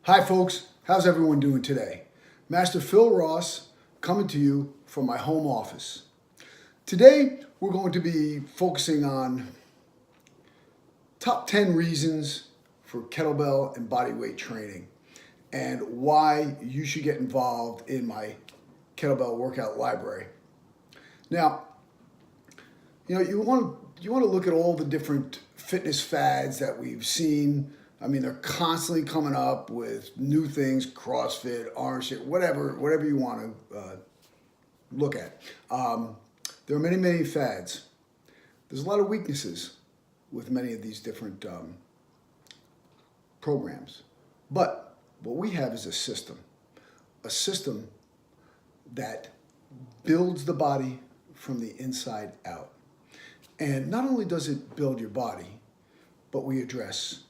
Hi folks, how's everyone doing today? Master Phil Ross coming to you from my home office. Today we're going to be focusing on top 10 reasons for kettlebell and bodyweight training and why you should get involved in my kettlebell workout library. Now, you want to look at all the different fitness fads that we've seen. I mean, they're constantly coming up with new things, CrossFit, orange, whatever you want to look at. There are many fads. There's a lot of weaknesses with many of these different programs. But what we have is a system that builds the body from the inside out. And not only does it build your body, but we address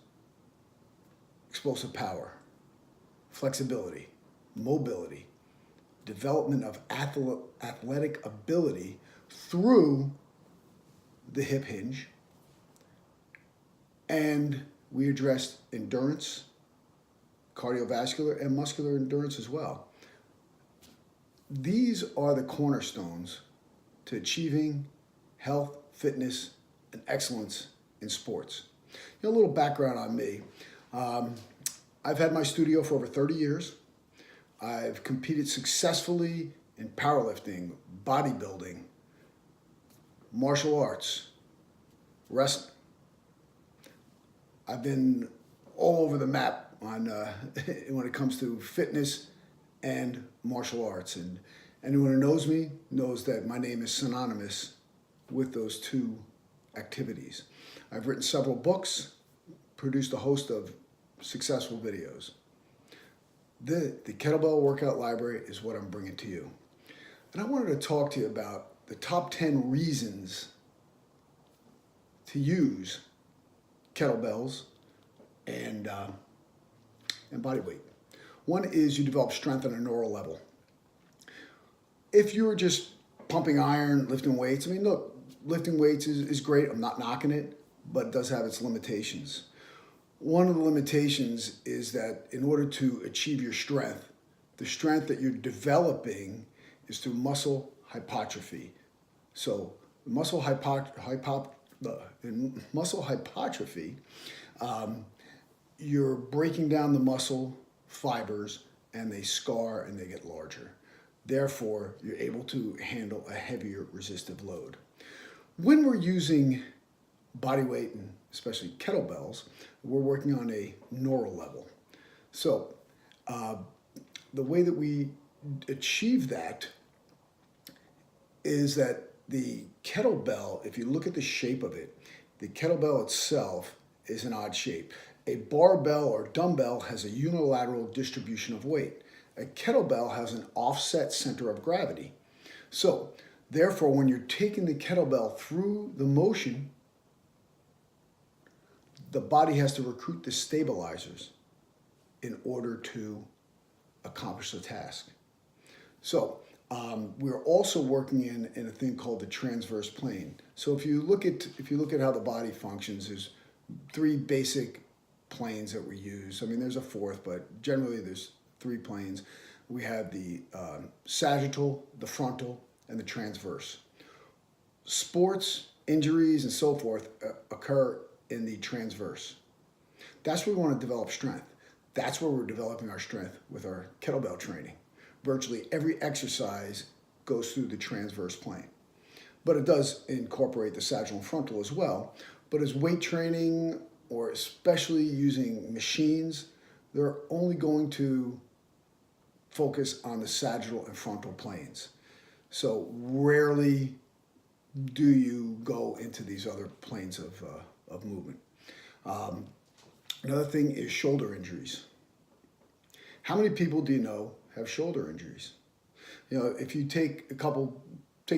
explosive power, flexibility, mobility, development of athletic ability through the hip hinge, and we addressed endurance, cardiovascular, and muscular endurance as well. These are the cornerstones to achieving health, fitness, and excellence in sports. A little background on me. I've had my studio for over 30 years. I've competed successfully in powerlifting, bodybuilding, martial arts, wrestling. I've been all over the map on when it comes to fitness and martial arts. And anyone who knows me knows that my name is synonymous with those two activities. I've written several books, produced a host of successful videos. The Kettlebell Workout Library is what I'm bringing to you. And I wanted to talk to you about the top 10 reasons to use kettlebells and bodyweight. One is you develop strength on a neural level. If you're just pumping iron, lifting weights, I mean, look, lifting weights is great. I'm not knocking it, but it does have its limitations. One of the limitations is that in order to achieve your strength, the strength that you're developing is through muscle hypertrophy. So muscle hypertrophy, you're breaking down the muscle fibers and they scar and they get larger. Therefore, you're able to handle a heavier resistive load. When we're using bodyweight and especially kettlebells, we're working on a neural level. So the way that we achieve that is that the kettlebell, if you look at the shape of it, the kettlebell itself is an odd shape. A barbell or dumbbell has a unilateral distribution of weight. A kettlebell has an offset center of gravity. So therefore, when you're taking the kettlebell through the motion, the body has to recruit the stabilizers in order to accomplish the task. So we're also working in a thing called the transverse plane. So if you look at how the body functions, there's three basic planes that we use. I mean, there's a fourth, but generally there's three planes. We have the sagittal, the frontal, and the transverse. Sports, injuries, and so forth occur in the transverse. That's where we want to develop strength. That's where we're developing our strength with our kettlebell training. Virtually every exercise goes through the transverse plane. But it does incorporate the sagittal and frontal as well. But as weight training, or especially using machines, they're only going to focus on the sagittal and frontal planes. So rarely do you go into these other planes of movement. Another thing is shoulder injuries. How many people do you know have shoulder injuries? If you take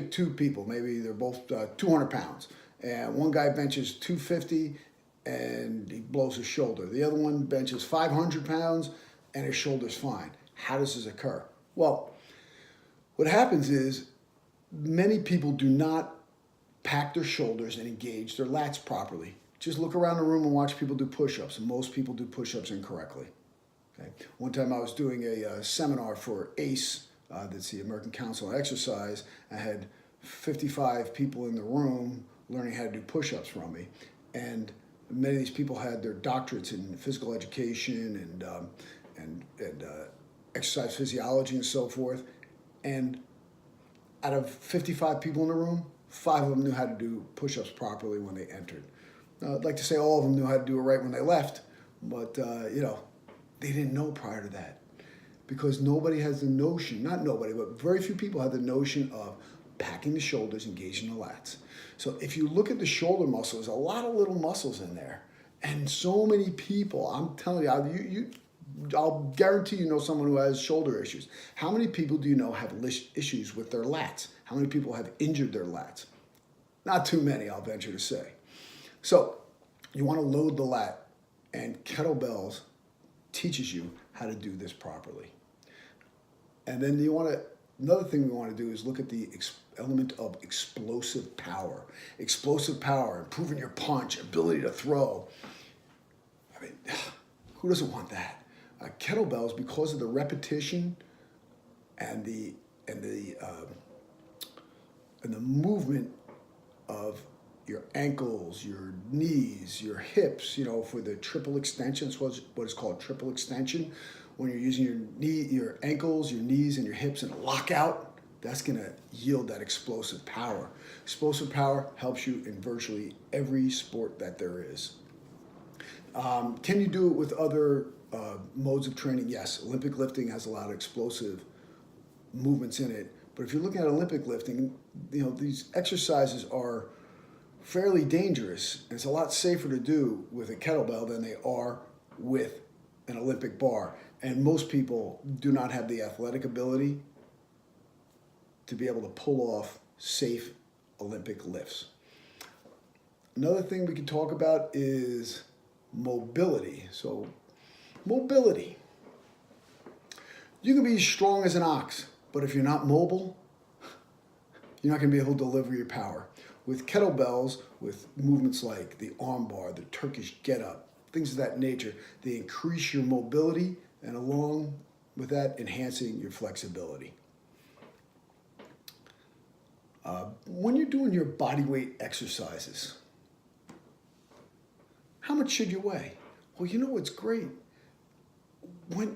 two people, maybe they're both 200 pounds, and one guy benches 250 and he blows his shoulder. The other one benches 500 pounds and his shoulder's fine. How does this occur? Well, what happens is many people do not pack their shoulders and engage their lats properly. Just look around the room and watch people do push-ups. Most people do push-ups incorrectly. Okay. One time I was doing a seminar for ACE, that's the American Council on Exercise. I had 55 people in the room learning how to do push-ups from me, and many of these people had their doctorates in physical education and exercise physiology and so forth. And out of 55 people in the room, 5 of them knew how to do push-ups properly when they entered. I'd like to say all of them knew how to do it right when they left, but they didn't know prior to that, because nobody has the notion, not nobody, but very few people have the notion of packing the shoulders, engaging the lats. So if you look at the shoulder muscle, there's a lot of little muscles in there. And so many people, I'm telling you, I'll guarantee you know someone who has shoulder issues. How many people do you know have issues with their lats? How many people have injured their lats? Not too many, I'll venture to say. So you want to load the lat, and kettlebells teaches you how to do this properly. And then another thing we want to do is look at the element of explosive power. Explosive power, improving your punch, ability to throw. I mean, who doesn't want that? Kettlebells, because of the repetition and the movement of your ankles, your knees, your hips, for the triple extension. It's what is called triple extension. When you're using your ankles, your knees, and your hips in a lockout, that's going to yield that explosive power. Explosive power helps you in virtually every sport that there is. Can you do it with other modes of training? Yes, Olympic lifting has a lot of explosive movements in it. But if you're looking at Olympic lifting, these exercises are fairly dangerous. And it's a lot safer to do with a kettlebell than they are with an Olympic bar. And most people do not have the athletic ability to be able to pull off safe Olympic lifts. Another thing we can talk about is mobility. So, mobility. You can be as strong as an ox, but if you're not mobile, you're not going to be able to deliver your power. With kettlebells, with movements like the arm bar, the Turkish get-up, things of that nature, they increase your mobility, and along with that, enhancing your flexibility. When you're doing your body weight exercises, how much should you weigh? Well, what's great?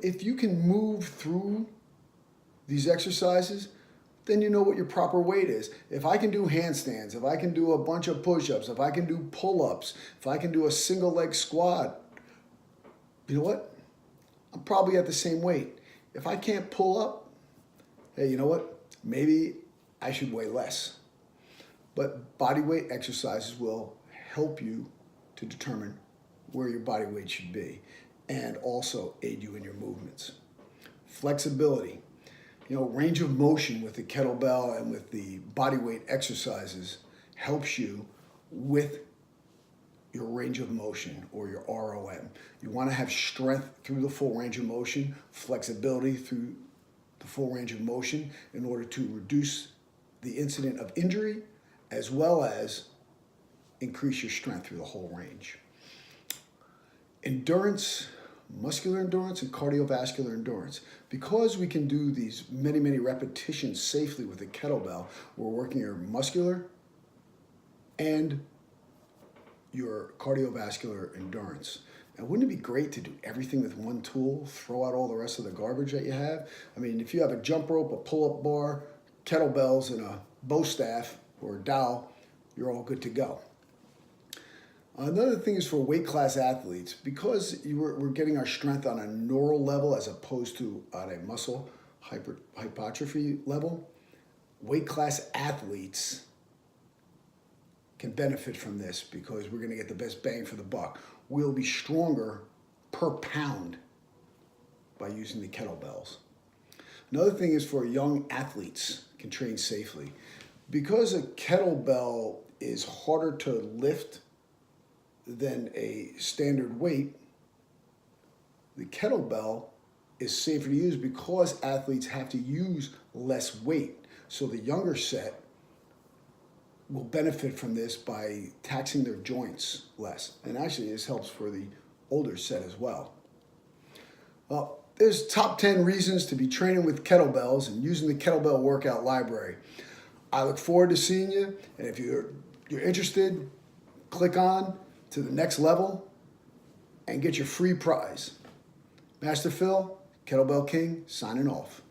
If you can move through these exercises, then you know what your proper weight is. If I can do handstands, if I can do a bunch of push-ups, if I can do pull-ups, if I can do a single leg squat, you know what? I'm probably at the same weight. If I can't pull up, hey, you know what? Maybe I should weigh less. But body weight exercises will help you to determine where your body weight should be and also aid you in your movements. Flexibility. Range of motion with the kettlebell and with the body weight exercises helps you with your range of motion, or your ROM. You want to have strength through the full range of motion, flexibility through the full range of motion in order to reduce the incident of injury, as well as increase your strength through the whole range. Endurance, muscular endurance and cardiovascular endurance. Because we can do these many, many repetitions safely with a kettlebell, we're working your muscular and your cardiovascular endurance. Now, wouldn't it be great to do everything with one tool, throw out all the rest of the garbage that you have? I mean, if you have a jump rope, a pull-up bar, kettlebells, and a bow staff or a dowel, you're all good to go. Another thing is for weight class athletes, because we're getting our strength on a neural level as opposed to on a muscle hypertrophy level, weight class athletes can benefit from this because we're going to get the best bang for the buck. We'll be stronger per pound by using the kettlebells. Another thing is for young athletes can train safely. Because a kettlebell is harder to lift than a standard weight, the kettlebell is safer to use because athletes have to use less weight. So the younger set will benefit from this by taxing their joints less. And actually, this helps for the older set as well. Well, there's top 10 reasons to be training with kettlebells and using the kettlebell workout library. I look forward to seeing you, and if you're interested, click on to the next level and get your free prize. Master Phil, Kettlebell King, signing off.